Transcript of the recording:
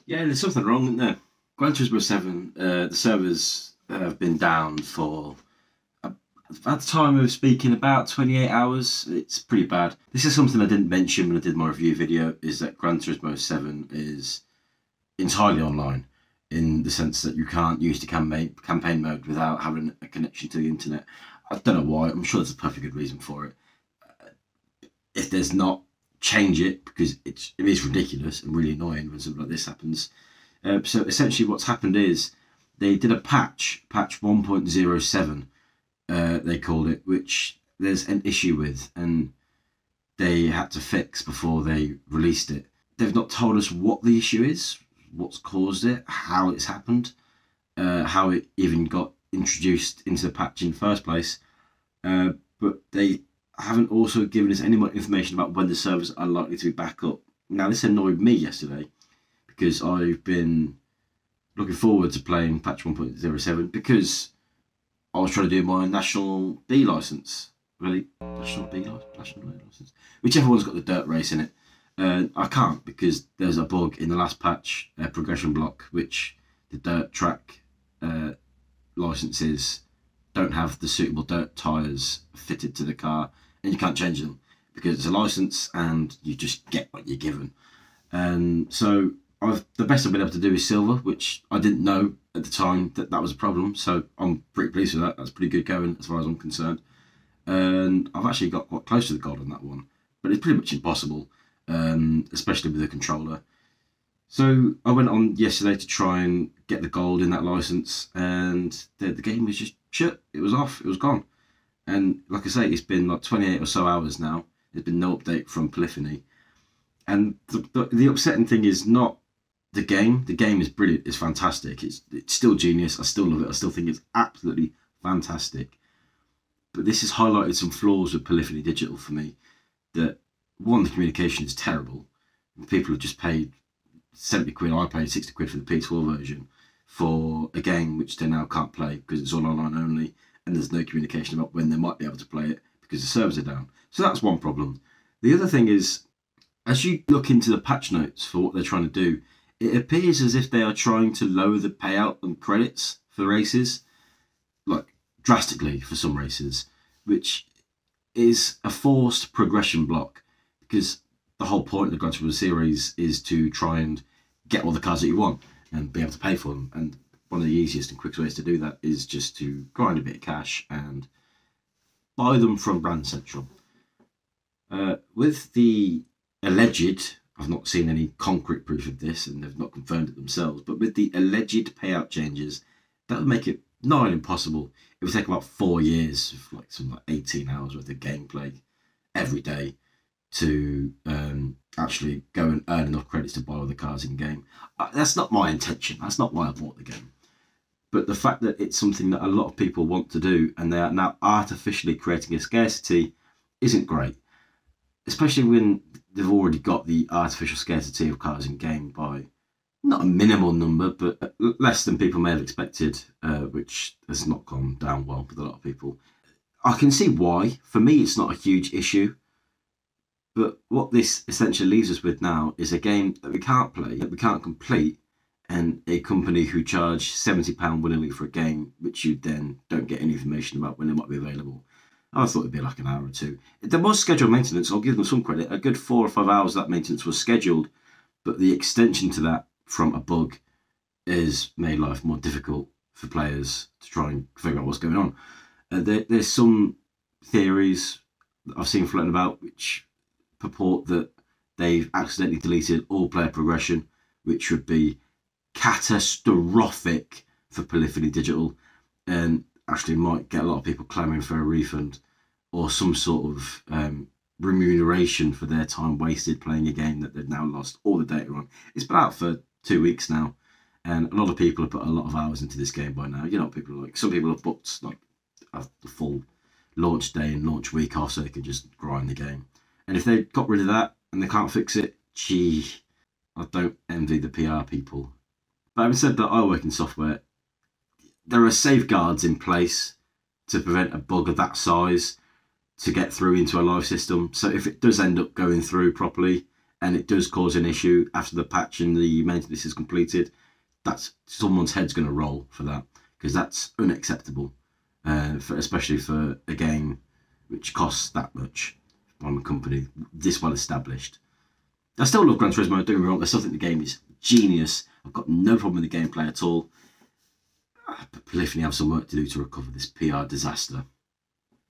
Yeah, there's something wrong, isn't there? Gran Turismo 7, the servers have been down for, at the time of speaking, about 28 hours. It's pretty bad. This is something I didn't mention when I did my review video, is that Gran Turismo 7 is entirely online, in the sense that you can't use the campaign mode without having a connection to the internet. I don't know why. I'm sure there's a perfectly good reason for it. If there's not, change it, because it is ridiculous and really annoying when something like this happens. So essentially what's happened is they did a patch 1.07, they called it, which there's an issue with, and they had to fix before they released it. They've not told us what the issue is, what's caused it, how it's happened, how it even got introduced into the patch in the first place, but they haven't also given us any more information about when the servers are likely to be back up. Now, this annoyed me yesterday because I've been looking forward to playing patch 1.07 because I was trying to do my National B license. Really? National B license? Whichever one's got the dirt race in it. I can't because there's a bug in the last patch, progression block, which the dirt track licenses don't have the suitable dirt tyres fitted to the car, and you can't change them because it's a license and you just get what you're given. And so the best I've been able to do is silver, which I didn't know at the time that was a problem. So I'm pretty pleased with that. That's pretty good going as far as I'm concerned. And I've actually got quite close to the gold on that one, but it's pretty much impossible, especially with the controller. So I went on yesterday to try and get the gold in that license, and the game was just shut. It was off. It was gone. And like I say, it's been like 28 or so hours now. There's been no update from Polyphony. And the upsetting thing is not the game. The game is brilliant. It's fantastic. It's still genius. I still love it. I still think it's absolutely fantastic. But this has highlighted some flaws with Polyphony Digital for me. That, one, the communication is terrible. People have just paid 70 quid. I paid 60 quid for the PS4 version for a game which they now can't play because it's all online only, and there's no communication about when they might be able to play it because the servers are down. So that's one problem. The other thing is, as you look into the patch notes for what they're trying to do, it appears as if they are trying to lower the payout and credits for races, like drastically for some races, which is a forced progression block, because the whole point of the Gran Turismo series is to try and get all the cars that you want and be able to pay for them. And one of the easiest and quickest ways to do that is just to grind a bit of cash and buy them from Brand Central. With the alleged, I've not seen any concrete proof of this and they've not confirmed it themselves, but with the alleged payout changes, that would make it not impossible. It would take about 4 years, like something like 18 hours worth of gameplay every day to actually go and earn enough credits to buy all the cars in game. That's not my intention. That's not why I bought the game. But the fact that it's something that a lot of people want to do and they are now artificially creating a scarcity isn't great. Especially when they've already got the artificial scarcity of cars in game by not a minimal number, but less than people may have expected, which has not gone down well with a lot of people. I can see why. For me, it's not a huge issue. But what this essentially leaves us with now is a game that we can't play, that we can't complete, and a company who charge £70 willingly for a game, which you then don't get any information about when it might be available. I thought it'd be like an hour or two. There was scheduled maintenance. I'll give them some credit. A good 4 or 5 hours of that maintenance was scheduled, but the extension to that from a bug has made life more difficult for players to try and figure out what's going on. There's some theories that I've seen floating about which purport that they've accidentally deleted all player progression, which would be catastrophic for Polyphony Digital and actually might get a lot of people clamouring for a refund or some sort of remuneration for their time wasted playing a game that they've now lost all the data on. It's been out for 2 weeks now, and a lot of people have put a lot of hours into this game by now. You know, people like, some people have booked like a full launch day and launch week off so they can just grind the game. And if they got rid of that and they can't fix it, gee, I don't envy the PR people. But having said that, I work in software. There are safeguards in place to prevent a bug of that size to get through into a live system. So if it does end up going through properly and it does cause an issue after the patch and the maintenance is completed, that's someone's head's going to roll for that, because that's unacceptable, especially for a game which costs that much from a company this well established. I still love Gran Turismo, don't get me wrong. I still think the game is genius. I've got no problem with the gameplay at all. But Polyphony have some work to do to recover this PR disaster.